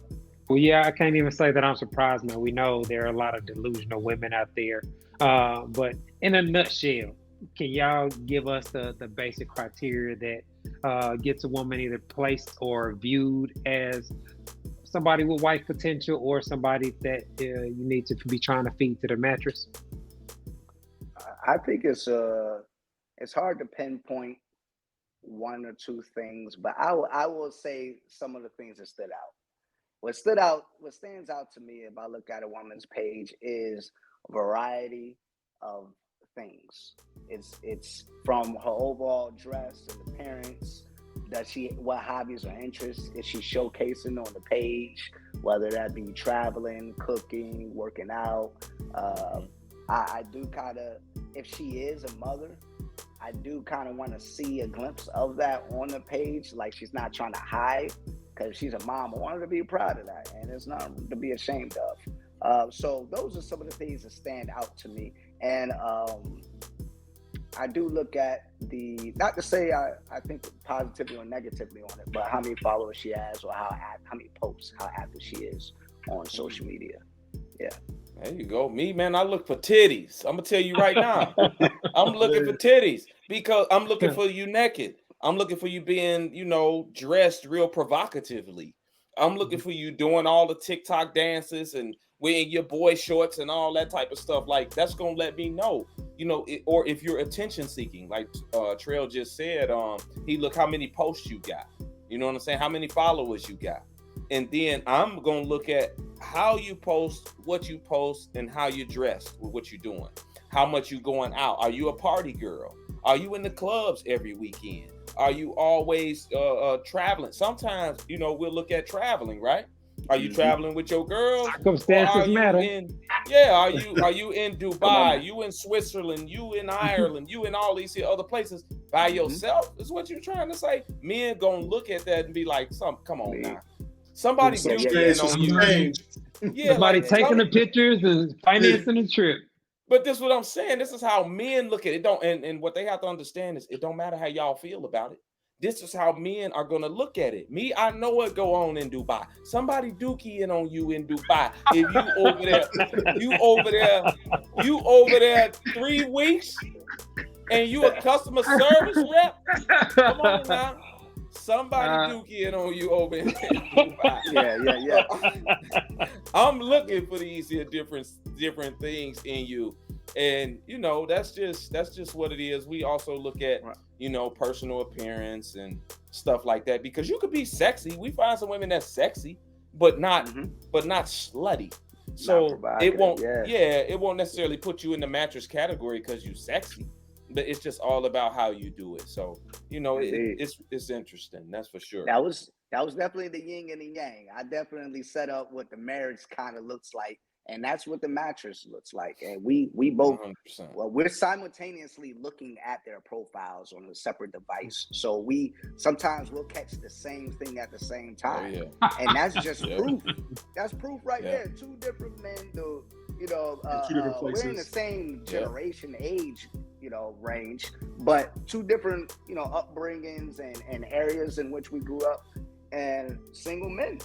Well, yeah, I can't even say that I'm surprised, man. We know there are a lot of delusional women out there. But in a nutshell, can y'all give us the basic criteria that gets a woman either placed or viewed as somebody with wife potential, or somebody that you need to be trying to feed to the mattress? I think it's hard to pinpoint one or two things, but I will say some of the things that stood out. What stands out to me if I look at a woman's page is a variety of things. It's from her overall dress and appearance. What hobbies or interests is she showcasing on the page, whether that be traveling, cooking, working out. I do kind of, if she is a mother, I do kind of want to see a glimpse of that on the page. Like, she's not trying to hide, because she's a mom. I want her to be proud of that, and it's not to be ashamed of. So those are some of the things that stand out to me. And I do look at not to say I think positively or negatively on it, but how many followers she has, or how many posts, how active she is on social media. Yeah. There you go. Me, man, I look for titties. I'm gonna tell you right now. I'm looking for titties, because I'm looking for you naked. I'm looking for you being, dressed real provocatively. I'm looking for you doing all the TikTok dances and wearing your boy shorts and all that type of stuff. Like, that's gonna let me know, or if you're attention seeking, like Trell just said, he look how many posts you got. You know what I'm saying? How many followers you got. And then I'm going to look at how you post, what you post, and how you dress with what you're doing. How much you going out. Are you a party girl? Are you in the clubs every weekend? Are you always traveling? Sometimes, we'll look at traveling, right? Are you traveling with your girls? Circumstances matter. Are you in Dubai? You in Switzerland? You in Ireland? You in all these other places by yourself? Is what you're trying to say? Men gonna look at that and be like, come on now. Somebody do it on you. Yeah, somebody taking the pictures and financing the trip. But this is what I'm saying. This is how men look at it. And what they have to understand is, it don't matter how y'all feel about it. This is how men are gonna look at it. Me, I know what go on in Dubai. Somebody dookie on you in Dubai. If you over there 3 weeks, and you a customer service rep. Come on now. Somebody dookie on you over in Dubai. Yeah. I'm looking for these here different things in you. And that's just what it is. We also look at personal appearance and stuff like that, because you could be sexy. We find some women that's sexy, but not slutty. So it won't necessarily put you in the mattress category because you sexy, but it's just all about how you do it. So it's interesting, that's for sure. That was definitely the yin and the yang. I definitely set up what the marriage kind of looks like, and that's what the mattress looks like. And we both 100%. Well, we're simultaneously looking at their profiles on a separate device, so sometimes we'll catch the same thing at the same time. And that's just proof. That's proof right there. Two different men You know, two different we're in the places. same generation, age, range, but two different, upbringings and areas in which we grew up, and single men.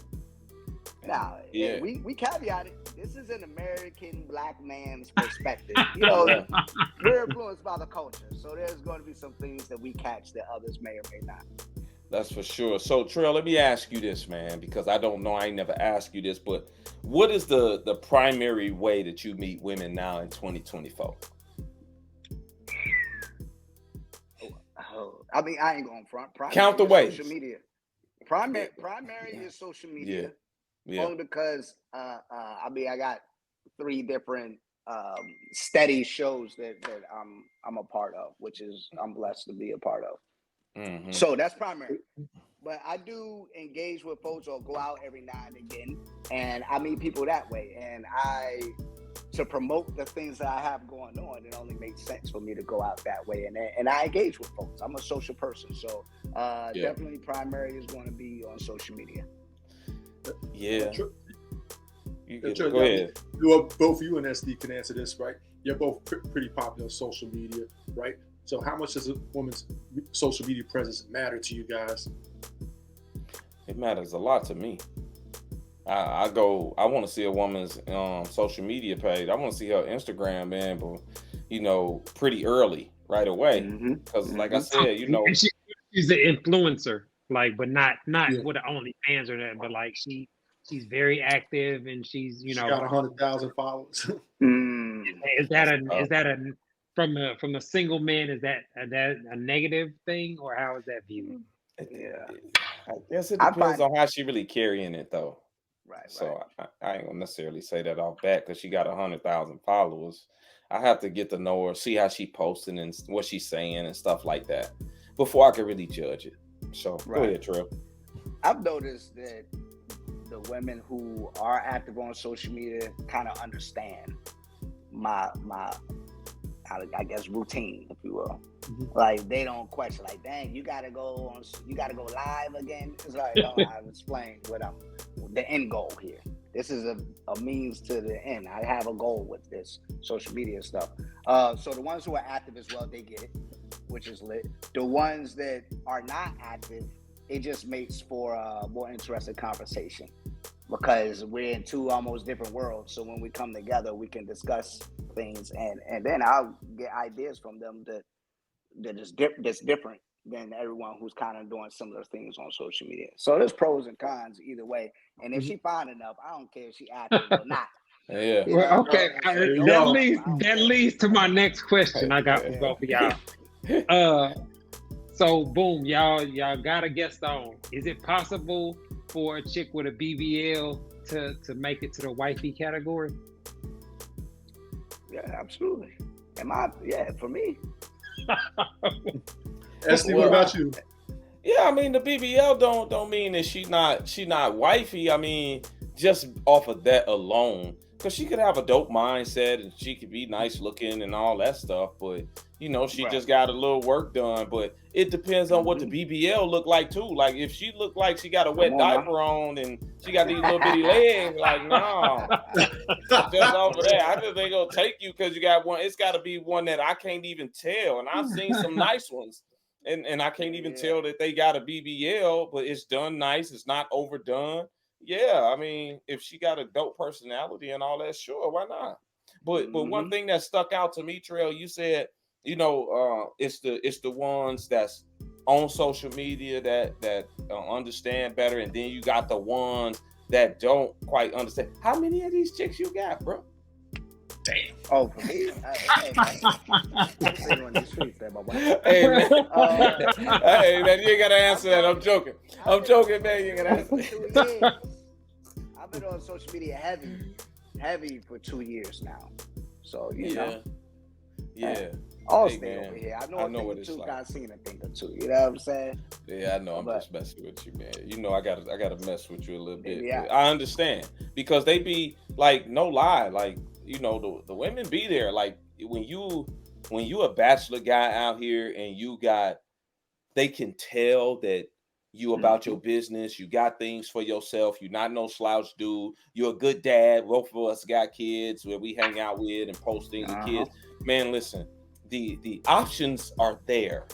Now, we caveat it. This is an American black man's perspective. We're influenced by the culture, so there's going to be some things that we catch that others may or may not. That's for sure. So, Trell, let me ask you this, man, because I don't know. I ain't never asked you this, but what is the primary way that you meet women now in 2024? I mean, I ain't going front. Primary Count the ways. Social media. Primary is social media. Yeah. Only because I got 3 different steady shows that I'm a part of, which is I'm blessed to be a part of. Mm-hmm. So that's primary. But I do engage with folks or go out every now and again, and I meet people that way. And to promote the things that I have going on, it only makes sense for me to go out that way. And I engage with folks. I'm a social person, so definitely primary is going to be on social media. Yeah. Go ahead. Both of you and SD can answer this, right? You're both pretty popular on social media, right? So how much does a woman's social media presence matter to you guys? It matters a lot to me. I want to see a woman's social media page. I want to see her Instagram, man, but pretty early, right away. Because like I said, and she's an influencer, but not with the OnlyFans or that, but like she's very active, and she's she got 100,000 followers. Is that from the single man? Is that a negative thing, or how is that viewed? I guess it depends on how she really carrying it, though. Right. So I ain't gonna necessarily say that off bat because she got 100,000 followers. I have to get to know her, see how she posting and what she's saying and stuff like that before I can really judge it. So go ahead, Trell. I've noticed that the women who are active on social media kind of understand my I guess routine, if you will. Like they don't question, like, dang, you gotta go live again. It's like, no, I've explained the end goal here. This is a means to the end. I have a goal with this social media stuff. So the ones who are active as well, they get it, which is lit. The ones that are not active, it just makes for a more interesting conversation because we're in 2 almost different worlds. So when we come together, we can discuss things, and then I'll get ideas from them that's different than everyone who's kind of doing similar things on social media. So there's pros and cons either way. And if she fine enough, I don't care if she active or not. Yeah. Well, okay. That leads to my next question I got for both of y'all. So boom, y'all got a guest on. Is it possible for a chick with a BBL to make it to the wifey category? Yeah, absolutely. For me. SD, what about you? Yeah, I mean the BBL don't mean that she not wifey. I mean, just off of that alone, because she could have a dope mindset and she could be nice looking and all that stuff, but she just got a little work done. But it depends on what the BBL look like too. Like if she look like she got a wet diaper on and she got these little bitty legs, like no, just over there, I just ain't gonna take you because you got one. It's got to be one that I can't even tell, and I've seen some nice ones. And I can't even tell that they got a BBL, but it's done nice. It's not overdone. Yeah, I mean, if she got a dope personality and all that, sure, why not? But one thing that stuck out to me, Trell, you said, it's the ones that's on social media that understand better, and then you got the ones that don't quite understand. How many of these chicks you got, bro? Damn. Oh, for me? I'm sitting on these streets there, my boy. Hey, man. Hey, man, you ain't got to answer that. I'm joking. I'm joking, man. You ain't got to answer that. I've been on social media heavy for 2 years now. So, you know. Yeah. I'll hey, stay man. over here. I know what it's it's like. like. I've seen a thing or two. You know what I'm saying? Yeah, I know. I'm just messing with you, man. I gotta mess with you a little bit. Yeah. I understand because they be like, no lie, like the women be there. Like when you a bachelor guy out here and they can tell that You about your business. You got things for yourself. You're not no slouch dude. You're a good dad. Both of us got kids where we hang out with and post things with kids. Man, listen, the options are there.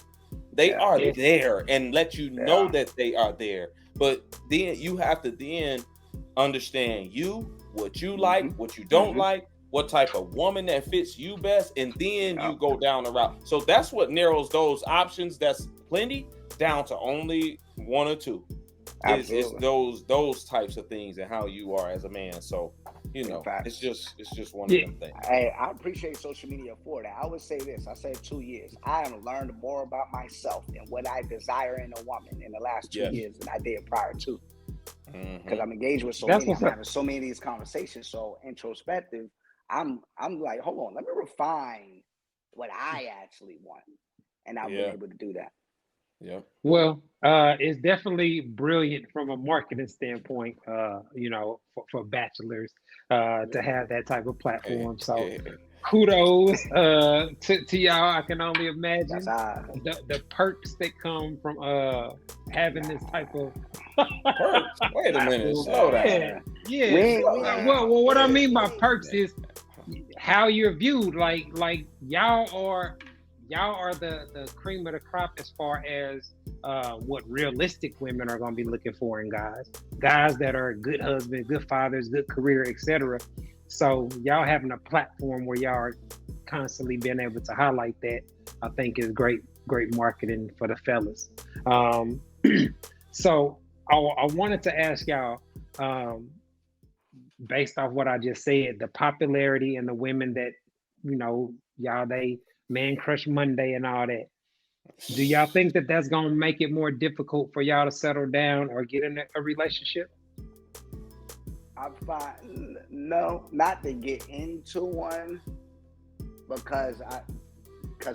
They are there, and let you know that they are there. But then you have to then understand what you like, what you don't like, what type of woman that fits you best, and then you go down the route. So that's what narrows those options. That's plenty down to only one or two. It's those types of things and how you are as a man. So it's just one of them things. Hey, I appreciate social media for that. I would say this. I said 2 years. I have learned more about myself and what I desire in a woman in the last 2 years than I did prior to. Because I'm engaged with so many, I'm having so many of these conversations, so introspective. I'm like, hold on, let me refine what I actually want, and I've been able to do that. Yeah. Well, it's definitely brilliant from a marketing standpoint, for bachelors to have that type of platform. So kudos to y'all. I can only imagine the perks that come from having this type of perks. Wait a minute, slow down. Well, what I mean by perks is how you're viewed. Like y'all are the cream of the crop as far as what realistic women are going to be looking for in guys that are good husbands, good fathers, good career, etc. So y'all having a platform where y'all are constantly being able to highlight that, I think is great marketing for the fellas. So I wanted to ask y'all, based off what I just said, the popularity and the women that, y'all, they Man Crush Monday and all that. Do y'all think that that's going to make it more difficult for y'all to settle down or get in a relationship? I find no, not to get into one because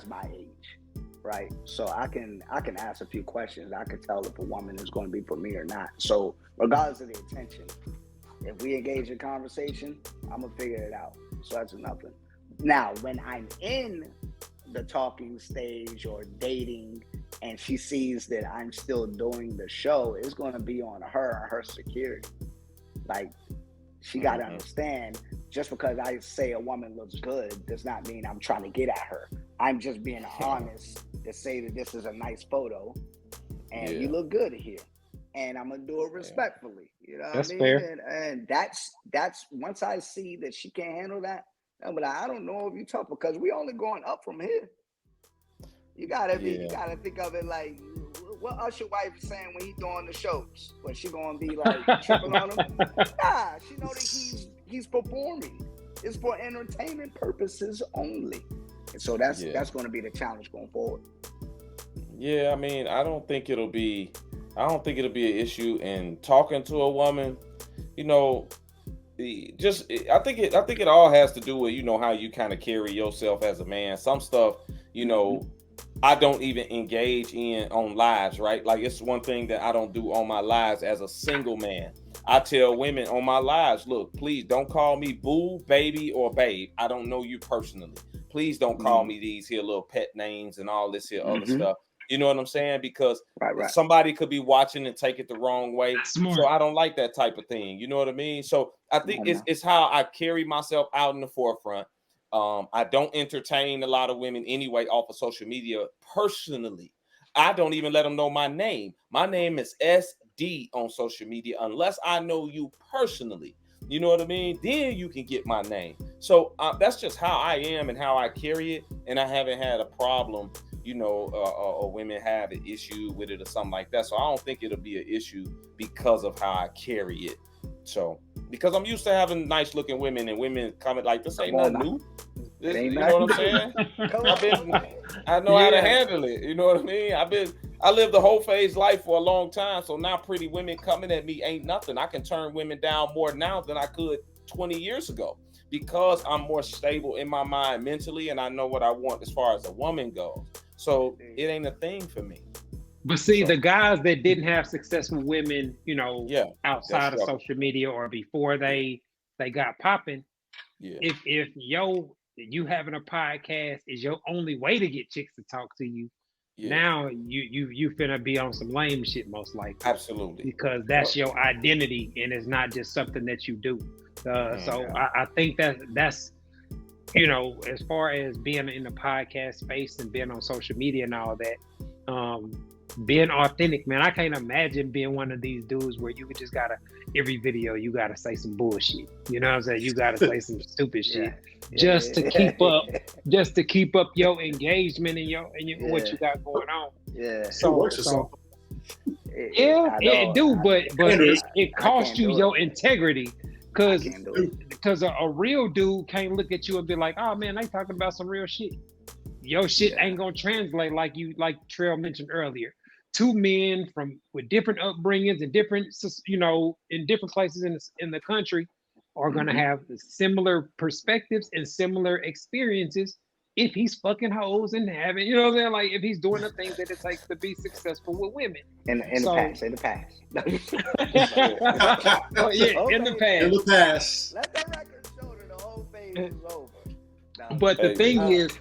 my age, right? So I can ask a few questions. I can tell if a woman is going to be for me or not. So regardless of the intention, if we engage in conversation, I'm gonna figure it out. So that's nothing. Now, when I'm in the talking stage or dating and she sees that I'm still doing the show, it's going to be on her and her security. Like, she got to understand, just because I say a woman looks good does not mean I'm trying to get at her. I'm just being honest to say that this is a nice photo and you look good here. And I'm going to do it respectfully. You know what I mean? Fair. And that's once I see that she can't handle that, but I don't know if you tough, because we only going up from here. You gotta think of it like what Usher wife is saying when he doing the shows. But she gonna be like tripping on him? Nah, she know that he's performing. It's for entertainment purposes only. And so that's gonna be the challenge going forward. Yeah, I mean, I don't think it'll be an issue in talking to a woman. I think it all has to do with how you kind of carry yourself as a man. Some stuff I don't even engage in on lives, right? Like, it's one thing that I don't do on my lives as a single man. I tell women on my lives, look, please don't call me boo, baby, or babe. I don't know you personally. Please don't call me these here little pet names and all this here other stuff. You know what I'm saying? Because somebody could be watching and take it the wrong way. So I don't like that type of thing. You know what I mean? So I think it's how I carry myself out in the forefront. I don't entertain a lot of women anyway off of social media personally. I don't even let them know my name. My name is SD on social media unless I know you personally. You know what I mean? Then you can get my name. So that's just how I am and how I carry it. And I haven't had a problem, or women have an issue with it or something like that. So I don't think it'll be an issue because of how I carry it. So, because I'm used to having nice looking women and women coming like, this ain't nothing new. You know what I'm saying? I know how to handle it. You know what I mean? I lived the whole phase life for a long time. So now pretty women coming at me ain't nothing. I can turn women down more now than I could 20 years ago because I'm more stable in my mind mentally and I know what I want as far as a woman goes. So it ain't a thing for me. But see, the guys that didn't have successful women, outside of social media or before they got popping, if you having a podcast is your only way to get chicks to talk to you, Now you finna be on some lame shit most likely. Absolutely. Because that's your identity and it's not just something that you do. So I think that's as far as being in the podcast space and being on social media and all that, being authentic, man. I can't imagine being one of these dudes where you just gotta every video you gotta say some bullshit. You know what I'm saying? You gotta say some stupid shit just to keep up your engagement and your what you got going on. Yeah. So it do, but it costs you your integrity. Because a real dude can't look at you and be like, oh man, they talking about some real shit. Your shit ain't gonna translate like Trell mentioned earlier. Two men with different upbringings and different, in different places in the country are gonna have similar perspectives and similar experiences if he's fucking hoes and having, you know what I'm saying? Like if he's doing the things that it takes to be successful with women. In the past. Oh yeah, in the past. Let the record show that the whole phase is over. But the thing is,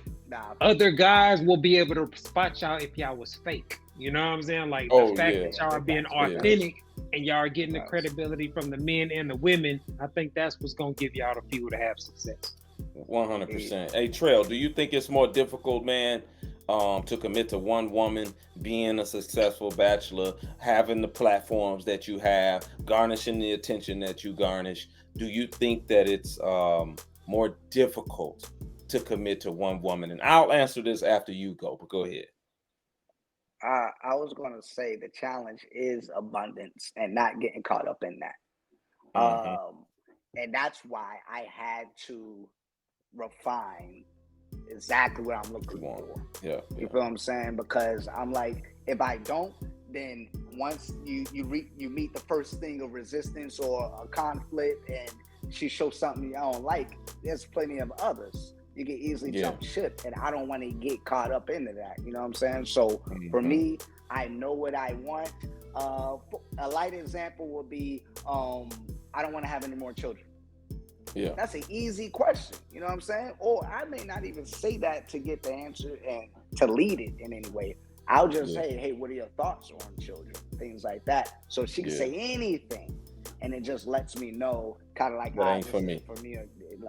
other guys will be able to spot y'all if y'all was fake. You know what I'm saying? Like the fact that y'all are being authentic and y'all are getting the credibility from the men and the women, I think that's what's gonna give y'all the fuel to have success. 100%. Hey, Trell, do you think it's more difficult, man, to commit to one woman, being a successful bachelor, having the platforms that you have, garnishing the attention that you garnish? Do you think that it's more difficult to commit to one woman? And I'll answer this after you go, but go ahead. I was going to say the challenge is abundance and not getting caught up in that. And that's why I had to refine exactly what I'm looking for. You feel what I'm saying? Because I'm like, if I don't, then once you meet the first thing of resistance or a conflict and she shows something you don't like, there's plenty of others. You can easily jump ship, and I don't want to get caught up into that. You know what I'm saying? So for me, I know what I want. A light example would be, I don't want to have any more children. Yeah, that's an easy question. You know what I'm saying? Or I may not even say that to get the answer and to lead it in any way. I'll just say, hey, what are your thoughts on children? Things like that. So she can say anything, and it just lets me know, kind of like, that ain't for me.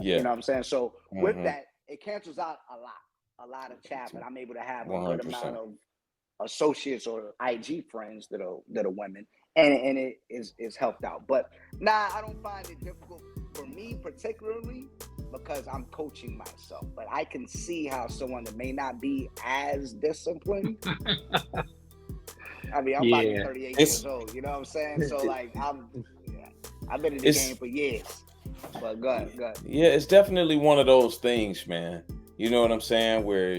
You know what I'm saying? So with that, it cancels out a lot of chat, and I'm able to have 100%. A good amount of associates or IG friends that are women, and it is helped out. But I don't find it difficult for me particularly because I'm coaching myself. But I can see how someone that may not be as disciplined. I mean, I'm like 38 years old. You know what I'm saying? So like, I've been in the game for years. But go ahead. Yeah, it's definitely one of those things, man. You know what I'm saying? Where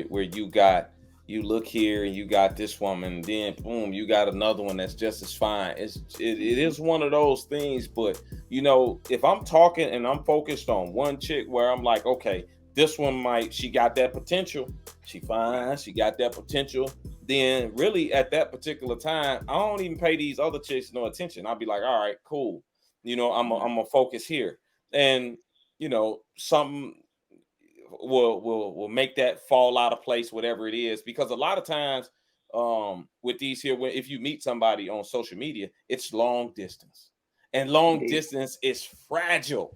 you look here and you got this woman, and then boom, you got another one that's just as fine. It is one of those things. But if I'm talking and I'm focused on one chick where I'm like, okay, this one she got that potential. She fine, she got that potential. Then really at that particular time, I don't even pay these other chicks no attention. I'll be like, all right, cool. I'm a focus here. And something will make that fall out of place, whatever it is, because a lot of times with these here, if you meet somebody on social media, it's long distance, and long distance is fragile.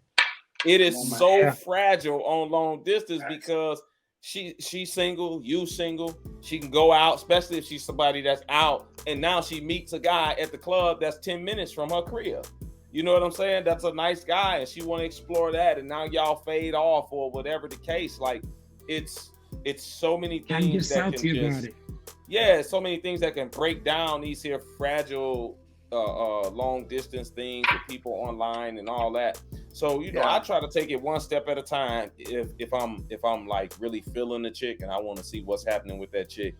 It is so fragile on long distance because she's single, you single. She can go out, especially if she's somebody that's out, and now she meets a guy at the club that's 10 minutes from her crib. You know what I'm saying? That's a nice guy, and she want to explore that, and now y'all fade off or whatever the case. Like it's so many things that can so many things that can break down these here fragile long distance things with people online and all that. So I try to take it one step at a time. If I'm like really feeling the chick and I want to see what's happening with that chick,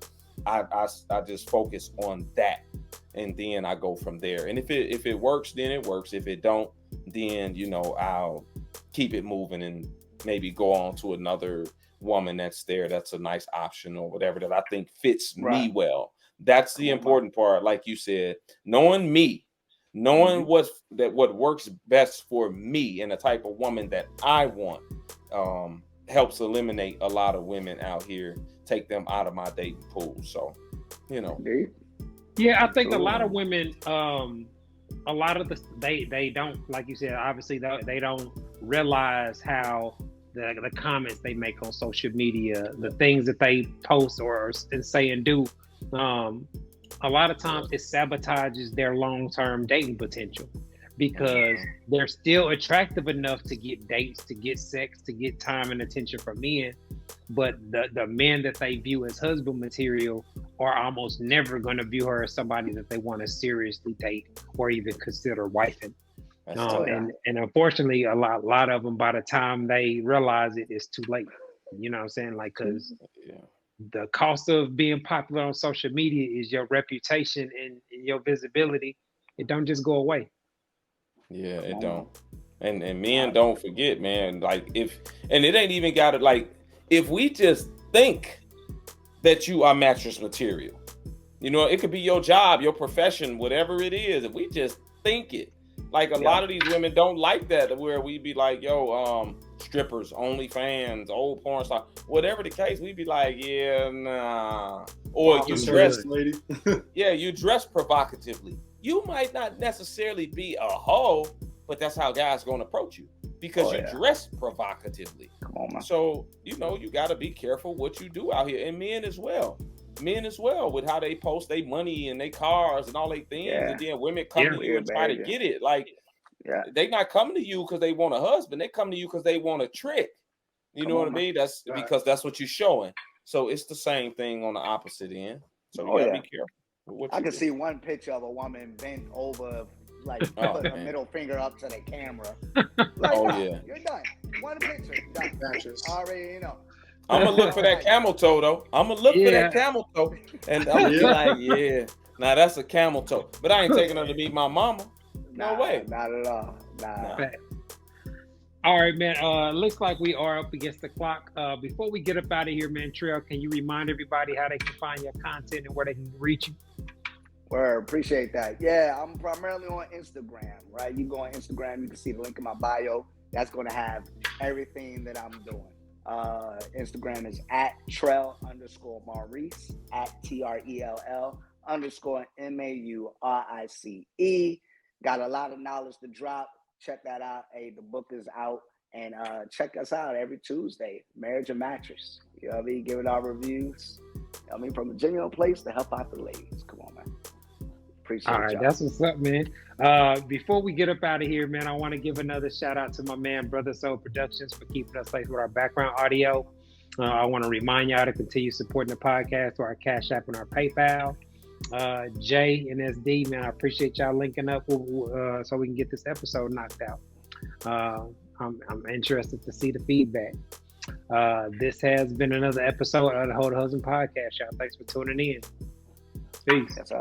I just focus on that. And then I go from there. And if it works, then it works. If it don't, then I'll keep it moving and maybe go on to another woman that's there. That's a nice option or whatever that I think fits me well. That's the important part. Like you said, knowing me, knowing what works best for me and the type of woman that I want, helps eliminate a lot of women out here take them out of my dating pool. So, you know. Yeah, I think a lot of women, a lot of they don't, like you said, obviously they don't realize how the comments they make on social media, the things that they post or say and do, a lot of times it sabotages their long-term dating potential, because they're still attractive enough to get dates, to get sex, to get time and attention from men, but the men that they view as husband material are almost never going to view her as somebody that they want to seriously date or even consider wifing. And unfortunately, a lot of them, by the time they realize it, it's too late. You know what I'm saying? Like, because the cost of being popular on social media is your reputation and your visibility. It don't just go away. Yeah, it don't. And men don't forget, man. Like, and it ain't even got to, like, if we just think that you are mattress material, you know, it could be your job, your profession, whatever it is. If we just think it, like, a lot of these women don't like that, where we be like, yo, strippers, OnlyFans, old porn star, whatever the case, we be like, yeah, nah. Or you dress, lady. Yeah, you dress provocatively. You might not necessarily be a hoe, but that's how guys gonna approach you, because you dress provocatively. Come on, man. So, you know, you got to be careful what you do out here, and men as well, with how they post their money and their cars and all their things, and then women come to you and try to get it. Like, they not coming to you because they want a husband. They come to you because they want a trick. You know what I mean? That's because that's what you're showing. So it's the same thing on the opposite end. So you gotta be careful. I can see one picture of a woman bent over, like putting her middle finger up to the camera. Like, you're done. One picture, done. Already, you know. I'm gonna look for that camel toe, though. I'm gonna look for that camel toe, and I'm gonna be like, now that's a camel toe. But I ain't taking her to meet my mama. No way. Not at all. Nah. All right, man. Looks like we are up against the clock. Before we get up out of here, man, Trell, can you remind everybody how they can find your content and where they can reach you? Word, appreciate that. Yeah, I'm primarily on Instagram, right? You go on Instagram, you can see the link in my bio. That's going to have everything that I'm doing. Instagram is at Trell_Maurice, at TRELL_MAURICE. Got a lot of knowledge to drop. Check that out. Hey, the book is out. And check us out every Tuesday, Marriage and Mattress. You know what I mean? Giving our reviews. You know what I mean? From a genuine place to help out the ladies. Come on, man. Appreciate it. All right, y'all. That's what's up, man. Before we get up out of here, man, I want to give another shout out to my man, Brother Soul Productions, for keeping us safe with our background audio. I want to remind y'all to continue supporting the podcast through our Cash App and our PayPal. Jay and SD, man, I appreciate y'all linking up so we can get this episode knocked out. I'm interested to see the feedback. This has been another episode of the Hold Husband Podcast, y'all. Thanks for tuning in. Peace. That's